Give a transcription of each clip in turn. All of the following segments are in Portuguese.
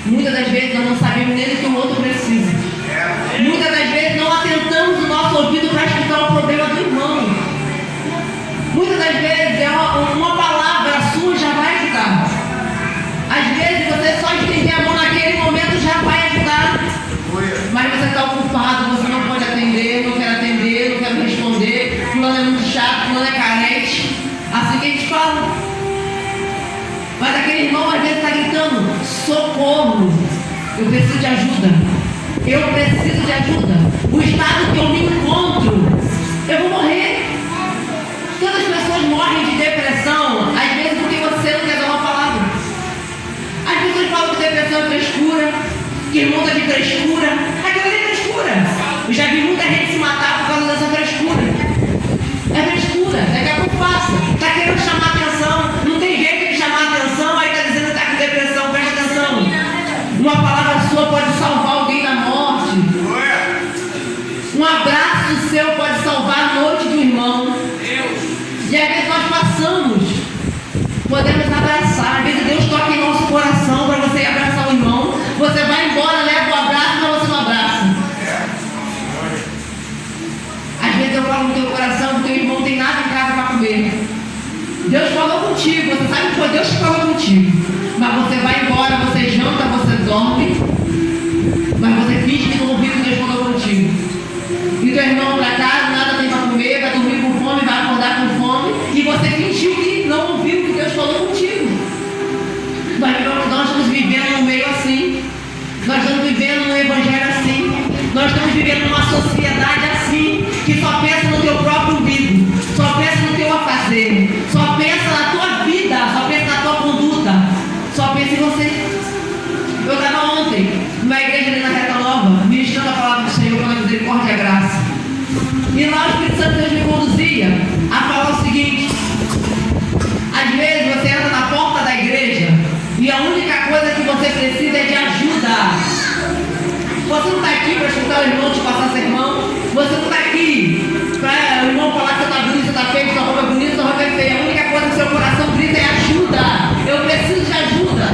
Muitas das vezes nós não sabemos nem do que o outro precisa. Muitas das vezes não atentamos o nosso ouvido para escutar o problema do irmão. Muitas das vezes uma palavra sua já vai ajudar. Às vezes você só estender a mão naquele momento já vai ajudar. Mas você está ocupado, você não pode atender, não quero responder. Fulano é muito chato, fulano é carente. Assim que a gente fala. Mas aquele irmão às vezes está gritando: socorro, eu preciso de ajuda. Eu preciso de ajuda. O estado que eu me encontro, eu vou morrer. Todas as pessoas morrem de depressão, às vezes porque você não quer dar uma palavra. As pessoas falam que depressão é frescura, que irmão está de frescura. Aquilo ali é frescura. Eu já vi muita gente se matar por causa dessa frescura. É frescura, daqui a pouco passa. Está querendo chamar atenção, não tem jeito de chamar atenção, aí está dizendo que está com depressão, presta atenção. Uma palavra sua pode salvar alguém da morte. Um abraço seu pode salvar a noite do irmão. E às vezes nós passamos, podemos abraçar. Às vezes Deus toca em nosso coração para você abraçar o irmão. Você vai embora, leva o abraço, mas você não abraça. Às vezes eu falo no teu coração que o teu irmão não tem nada em casa para comer. Deus falou contigo, você sabe que foi Deus que falou contigo. Mas você vai embora, você janta, você dorme, mas você finge que não ouviu o que Deus falou contigo. E teu irmão para casa, nada tem para comer, vai dormir com fome, vai acordar com fome, e você fingiu que não ouviu o que Deus falou contigo. Nós estamos vivendo num meio assim, nós estamos vivendo num evangelho assim, nós estamos vivendo numa sociedade assim, que só pensa no teu próprio umbigo, só pensa no teu afazer, só pensa na tua vida, só pensa na tua conduta, só pensa em você. Eu estava ontem numa igreja ali na Reta Nova, ministrando a palavra do Senhor pela misericórdia e a graça. E lá o Espírito Santo Deus me conduzia a falar o seguinte: às vezes você entra na porta da igreja e a única coisa que você precisa é de ajuda. Você não está aqui para escutar o irmão te passar sermão. Você não está aqui para o irmão falar que você está bonito, você está feio, sua roupa é bonita, sua roupa é feia. A única coisa que seu coração grita é ajuda. Eu preciso de ajuda.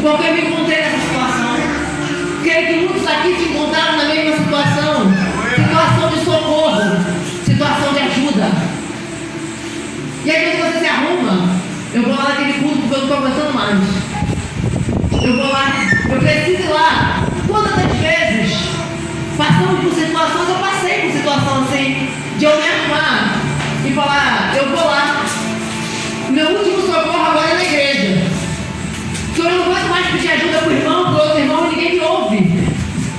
Porque eu me encontrei nessa situação. Creio que muitos aqui se encontraram na mesma situação. Situação de socorro, situação de ajuda. E aí quando você se arruma, eu vou lá naquele culto porque eu não estou aguentando mais. Eu vou lá, eu preciso ir lá. Quantas das vezes passamos por situações, eu passei por situação assim, de eu me arrumar e falar: eu vou lá. Meu último socorro agora é na igreja. Que eu não posso mais pedir ajuda para o irmão, para o outro irmão, ninguém me ouve.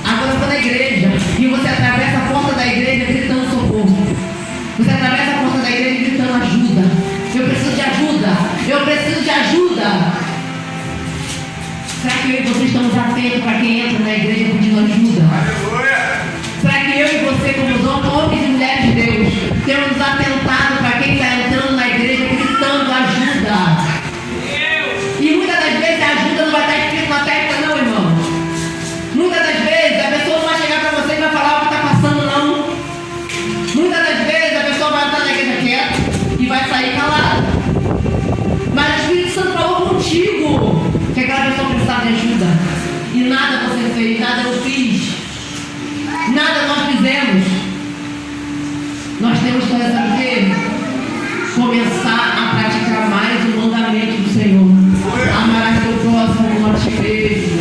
Agora eu estou na igreja e você atravessa a porta da igreja gritando socorro. Você atravessa a porta da igreja gritando ajuda. Eu preciso de ajuda. Eu preciso de ajuda. Será que eu e você estamos atentos para quem entra na igreja pedindo ajuda? Será que eu e você, como homens e mulheres de Deus, temos nos atentado para quem está entrando na igreja gritando ajuda? E muitas das vezes a ajuda não vai estar escrito na testa, não, irmão. Muitas das vezes a pessoa não vai chegar para você e vai falar o que está passando, não. Muitas das vezes a pessoa vai estar na igreja quieta e vai sair calada. Mas o Espírito Santo falou contigo que aquela pessoa precisava de ajuda. E nada você fez, nada eu fiz. Nada nós fizemos. Nós temos que fazer o quê? Começar a praticar mais o mandamento do Senhor. Amarás teu próximo como a ti mesmo.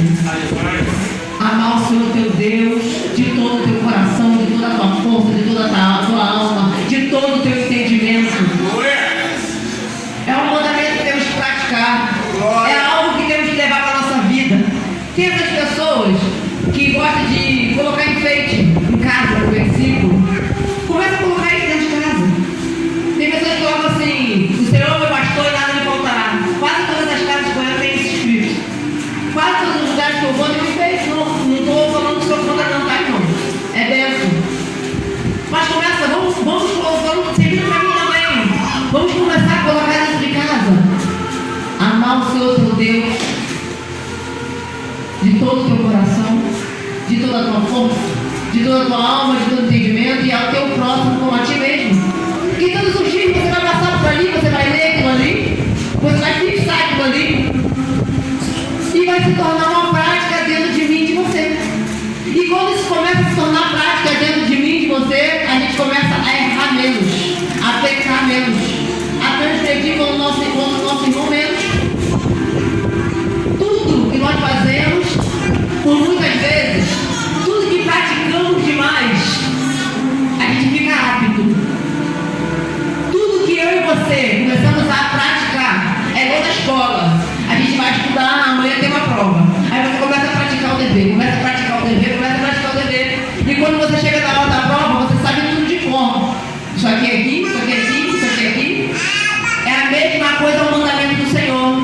Amar o Senhor teu Deus de todo o teu coração, de toda a tua força, de toda a tua alma, de todo o teu entendimento. É um mandamento que temos que praticar. É algo que temos que levar para a nossa vida. Tem essas pessoas que gostam de colocar enfeite em casa, no versículo. Começa a colocar isso dentro de casa. Tem pessoas que colocam assim: o Senhor é meu pastor e nada me faltará. Quase todas as casas de Goiânia têm esse escrito. Quase todos os lugares que eu vou tem enfeite. Não estou falando que sou contra não, tá, irmão? É bênção. Mas começa, vamos seguir o caminho também. Vamos começar a colocar dentro de casa. Amar o Senhor teu Deus de todo o teu coração, de toda a tua força, de toda a tua alma, de todo o entendimento, e ao teu próximo como a ti mesmo. E todos os dias você vai passar por ali, você vai ler aquilo ali, você vai fixar aquilo ali, e vai se tornar uma prática dentro de mim e de você. E quando isso começa a se tornar prática dentro de mim e de você, a gente começa a errar menos, a pecar menos, a transgredir com o nosso irmão menos. Tudo que nós fazemos, por muitas vezes, tudo que praticamos demais, a gente fica rápido. Tudo que eu e você começamos a praticar é igual na escola. A gente vai estudar, amanhã tem uma prova. Aí você começa a praticar o dever, começa a praticar o dever, começa a praticar o dever. E quando você chega na hora da prova, você sabe tudo de cor. Isso aqui é aqui, isso aqui é aqui, isso aqui é aqui. É a mesma coisa o mandamento do Senhor.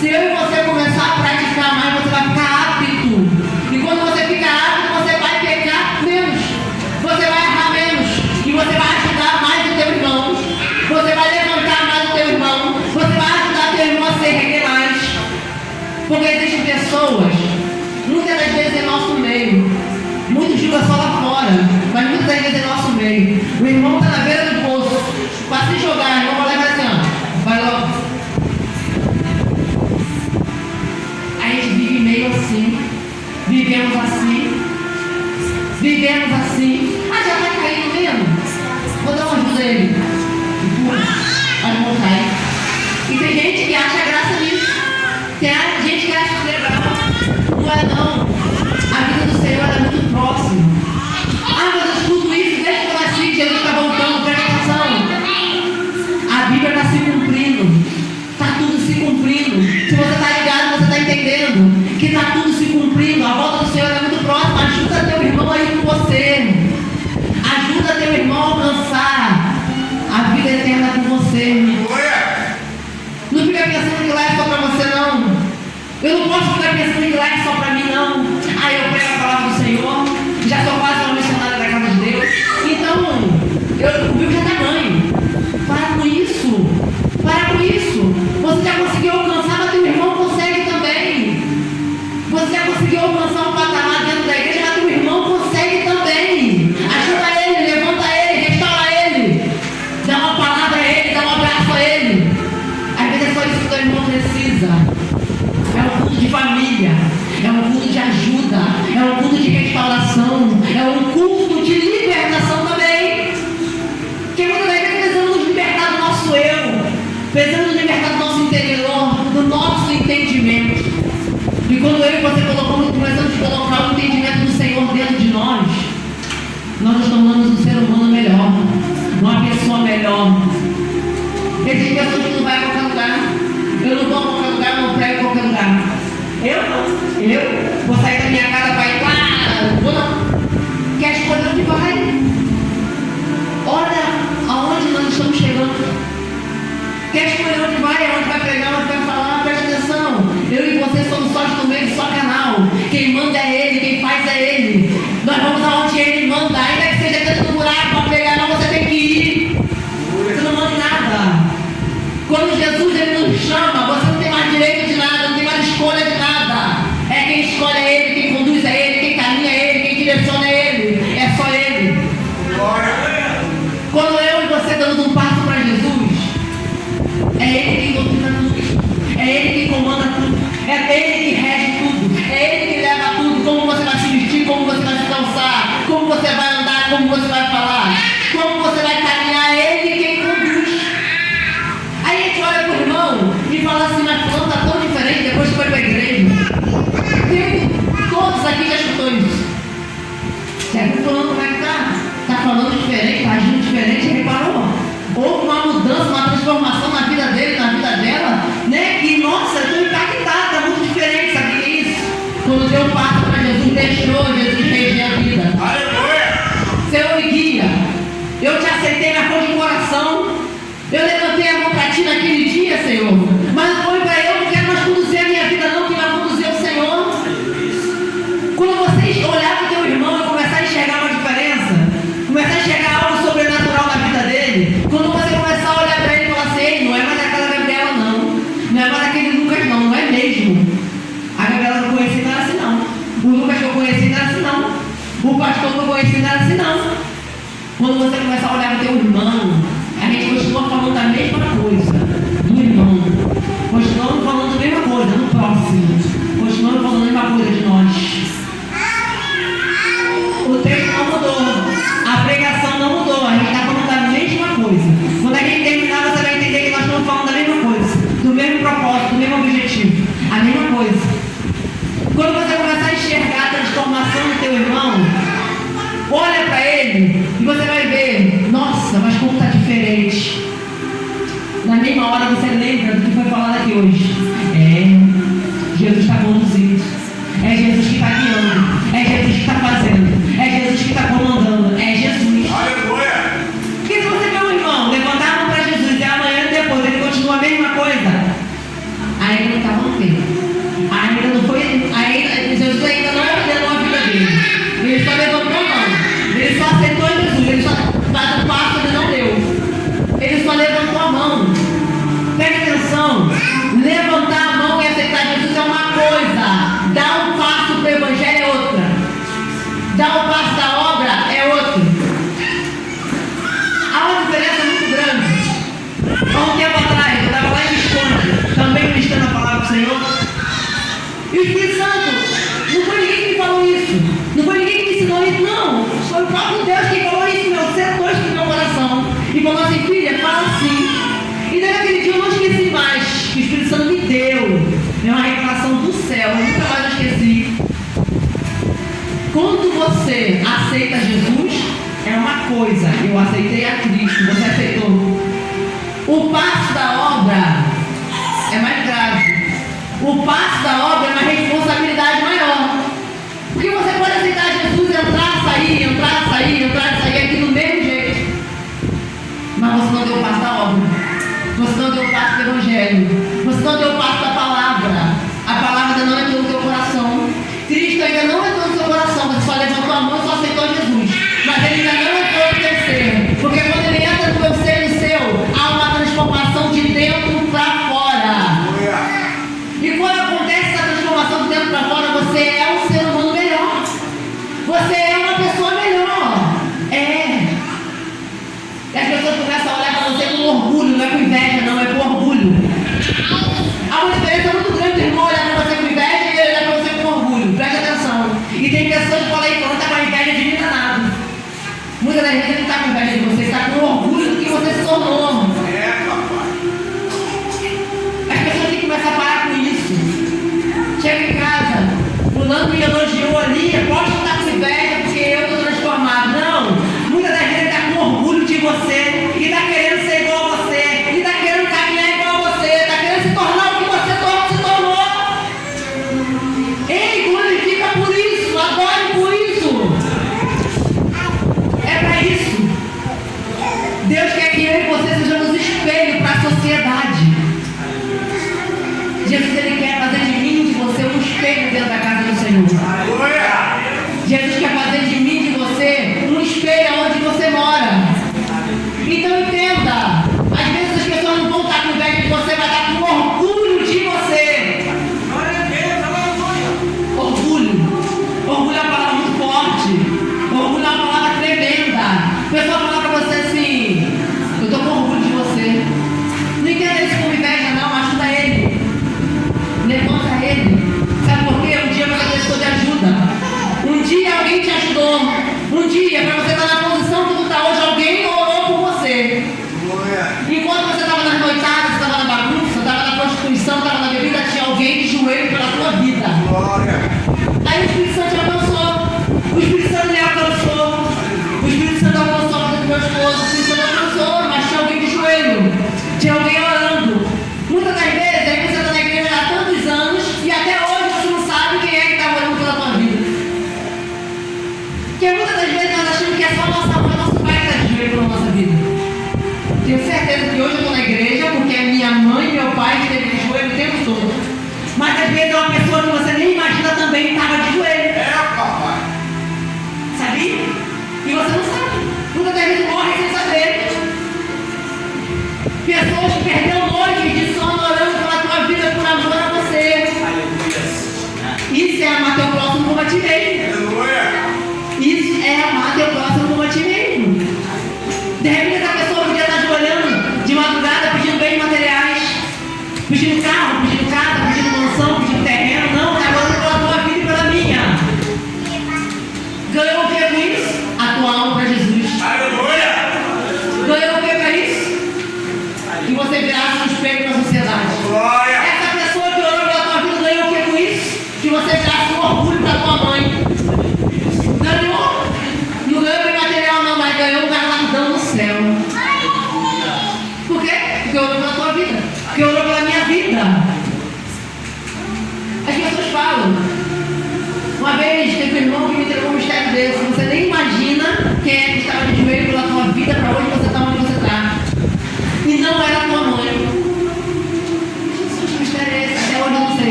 Se eu e você começar a praticar mais, você vai ficar apto. E quando você fica apto, você vai pecar menos. Você vai errar menos. E você vai ajudar mais o teu irmão. Você vai levantar mais o teu irmão. Você vai ajudar teu irmão a se erguer mais. Porque existem pessoas, muitas das vezes em nosso meio. Muitos julgam só lá fora, mas muitas das vezes em nosso meio. O irmão está na beira do poço. Para se jogar, o irmão vai levar assim, ó. Vai logo. A gente vive meio assim. Vivemos assim. Vivemos assim. Ah, já vai cair mesmo? Vou dar uma ajuda a ele. Aí não cai. E tem gente que acha graça nisso. Tem gente que acha legal. Não é não. A vida do Senhor é muito próxima. Ah, mas eu escuto isso desde que eu nasci. Jesus está voltando. Presta atenção. A Bíblia está se cumprindo. Está tudo se cumprindo. Se você está ligado, você está entendendo que está tudo se cumprindo. A volta do Senhor é muito próxima. Ajuda teu irmão aí com você. Ajuda teu irmão a alcançar a vida eterna com você. Não fica pensando que lá é só para você, não. Eu não posso ficar pensando que lá é só para mim, não. Ah, eu prego a palavra do Senhor. Já sou quase uma missionária da casa de Deus. Então, o meu já está ganho. Para com isso. Para com isso. Você já conseguiu alcançar, mas teu irmão consegue também. Você já conseguiu alcançar um patamar dentro da igreja, mas teu irmão consegue também. Ajuda ele, levanta ele, restaura ele. Dá uma palavra a ele, dá um abraço a ele. Às vezes é só isso que teu irmão precisa. É um culto de família. É um culto de ajuda. É um culto de restauração. É um culto de libertação também. Porque quando nós precisamos nos libertar do nosso eu, precisamos nos libertar do nosso interior, do nosso entendimento. E quando eu e você começamos a colocar o entendimento do Senhor dentro de nós nos tornamos um ser humano melhor, uma pessoa melhor. Existem pessoas que não vão a qualquer lugar. Eu não vou a qualquer lugar, eu não prego em qualquer lugar. Eu não. Eu vou sair da minha casa para ir lá. Vou não. Quer escolher onde vai? Olha aonde nós estamos chegando. Quer escolher onde vai pregar, onde vai falar? Presta atenção. Eu e você somos só instrumentos, só canal. Quem manda é Ele, quem faz é Ele. Nós vamos aonde Ele manda. Ainda que seja dentro do buraco para pregar, não, você tem que ir. Você não manda nada. Quando Jesus Ele nos chama, você não tem mais direito de nada, não tem mais escolha de nada. É quem escolhe é Ele, quem conduz é Ele, quem caminha é Ele, quem direciona é Ele. É só Ele. Quando eu e você damos um passo para Jesus, é Ele quem doutrina tudo. É Ele quem comanda tudo. É Ele que rege tudo. É Ele que leva tudo. Como você vai se vestir, como você vai se calçar, como você vai andar, como você vai falar, como você vai caminhar. É Ele quem conduz. Aí a gente olha para o irmão e fala assim, mas fulano está tão diferente depois que foi para a igreja. Todos aqui já escutou isso. Já viu fulano como é que está? Está falando diferente, está agindo diferente, reparou? Houve uma mudança, uma transformação na vida dele, na vida dela, né? Que, nossa, eu estou impactada, está muito diferente, sabe o que é isso? Quando deu um passo para Jesus, deixou Jesus reger a vida. Aleluia! Senhor me guia. Eu te aceitei na cor de coração. Eu levantei a mão para ti naquele dia, Senhor. Mas não foi para eu, não quero mais conduzir a minha vida, não, que vai conduzir o Senhor. Quando você olhar para o teu irmão e começar a enxergar uma diferença, começar a enxergar algo sobrenatural na vida dele, quando você começar a olhar para ele e falar assim, ei, não é mais aquela Gabriela, não. Não é mais aquele Lucas, não. Não é mesmo. A Gabriela que eu conheci não era assim, não. O Lucas que eu conheci não era assim, não. O pastor que eu conheci não era assim, não. Quando você começar a olhar para o teu irmão, a gente continua falando da mesma coisa do irmão. Continuamos falando da mesma coisa no próximo. coisa. Quando você começar a enxergar a transformação do teu irmão, olha para ele e você vai ver, nossa, mas como está diferente. Na mesma hora você lembra do que foi falado aqui hoje. Jesus está conduzindo. É Jesus que está guiando. É Jesus que está fazendo. É Jesus que está comandando. É Jesus. Aleluia! Porque se você vê um irmão levantar a mão para Jesus e amanhã depois ele continua a mesma coisa, ainda não está mantendo. Ainda não foi. Jesus ainda não ordenou a vida dele. Ele só levantou a mão. Ele só aceitou Jesus. Ele só dá um passo, ele não deu. Ele só levantou a mão. Presta atenção. Levantar a mão e aceitar Jesus é uma coisa. Dar um passo para o Evangelho é outra. Dar um passo da obra é outra. Há uma diferença muito grande. Há um tempo atrás, eu estava lá em Visconde, também ministrando a palavra do Senhor. E o Espírito Santo, não foi ninguém que me falou isso. Não foi ninguém que me ensinou isso, não. Foi o próprio Deus que falou isso, meu, setou isso no meu coração. E falou assim, filha, fala assim. E daí naquele dia eu não esqueci mais, que o Espírito Santo me deu. É uma revelação do céu, eu nunca mais esqueci. Quando você aceita Jesus, é uma coisa. Eu aceitei a Cristo, você aceitou. O passo da obra é mais grave. O passo da obra é uma responsabilidade maior. Porque você pode aceitar Jesus, entrar, sair aqui do mesmo jeito. Mas você não deu o passo da obra. Você não deu o passo do Evangelho. Você não deu o passo da palavra. A palavra ainda não entrou no teu coração. Cristo ainda não entrou no seu coração. Você só levantou a mão e só aceitou Jesus. Mas ele ainda não entrou no teu ser. Porque quando ele entra no teu ser e seu, há uma transformação de dentro para fora. E quando acontece essa transformação de dentro para fora, você é um ser humano melhor. Você é uma pessoa melhor. E as pessoas começam a olhar para você com orgulho, não é com inveja, não, é com orgulho. Há uma diferença muito grande, irmão, olhar para você com inveja e olhar para você com orgulho. Preste atenção. E tem pessoas que falam aí, quando está com a inveja de mim danado. Muitas das vezes ele não está com inveja de você, está com orgulho do que você se tornou. As pessoas têm que começar a parar com isso. Chega em casa, fulano me elogiou ali, pode estar com inveja porque eu estou transformado. Não, muitas das vezes ele está com orgulho de você e está querendo ser igual a você, e está querendo caminhar igual a você, está querendo se tornar o que você se tornou. Ele glorifica por isso, adore por isso. É para isso. Deus quer que eu e você sejamos espelho para a sociedade. Jesus, ele quer fazer de mim e de você um espelho dentro da casa do Senhor. Jesus quer fazer de mim e de você um espelho onde você mora. Então entenda, às vezes as pessoas não vão estar com inveja de você, vai estar com orgulho de você. Orgulho é uma palavra muito forte. Orgulho é uma palavra tremenda. A pessoa fala para você assim, eu estou com orgulho de você. Não entenda isso como inveja não, ajuda ele. Levanta ele. Sabe por quê? Um dia você precisou de ajuda. Um dia alguém te ajudou. Um dia, para você estar na posição que tu está hoje, alguém orou por você. Enquanto você estava nas noitadas, estava na bagunça, estava na prostituição, estava na bebida, tinha alguém de joelho pela tua vida. Aí o Espírito Santo te alcançou. O Espírito Santo me alcançou. O Espírito Santo alcançou a vida do meu esposo. O Espírito Santo alcançou, mas tinha alguém de joelho. Tinha alguém orando. Muitas das vezes, aí você está na igreja há tantos anos e até hoje você não sabe quem é que está orando pela tua vida. Porque muitas das vezes nós achamos que é só nossa mãe, nosso pai que está de joelho pela nossa vida. Tenho certeza que hoje eu estou na igreja porque a minha mãe e meu pai esteve de joelho o tempo todo. Mas às vezes é uma pessoa que você nem imagina também estava de joelho. Papai. Sabia? E você não sabe. Muitas das vezes morre sem saber. Pessoas que perderam noites de sono orando pela tua vida por amor a você. Isso é amar teu próximo como a ti mesmo. Isso é amar teu próximo como a ti mesmo. De repente essa pessoa podia estar ajoelhando de madrugada pedindo bens materiais, pedindo carro, pedindo casa, pedindo mansão, pedindo terreno. Não, está orando pela tua vida e pela minha. Ganhou o que com isso? A tua alma para Jesus. Aleluia! Ganhou o que para isso? Que você virasse um espelho para a sociedade. Glória! Essa pessoa que orou pela tua vida ganhou o que com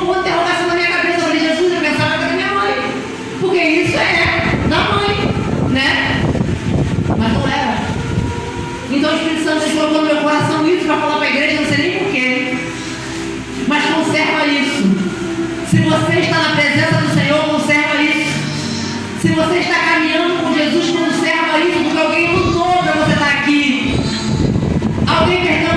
uma interrogação na minha cabeça. Eu falei, Jesus, eu pensava que era minha mãe. Porque isso é da mãe, né? Mas não era. Então o Espírito Santo colocou no meu coração isso para falar para a igreja, não sei nem porquê. Mas conserva isso. Se você está na presença do Senhor, conserva isso. Se você está caminhando com Jesus, conserva isso, porque alguém lutou para você estar aqui. Alguém perdeu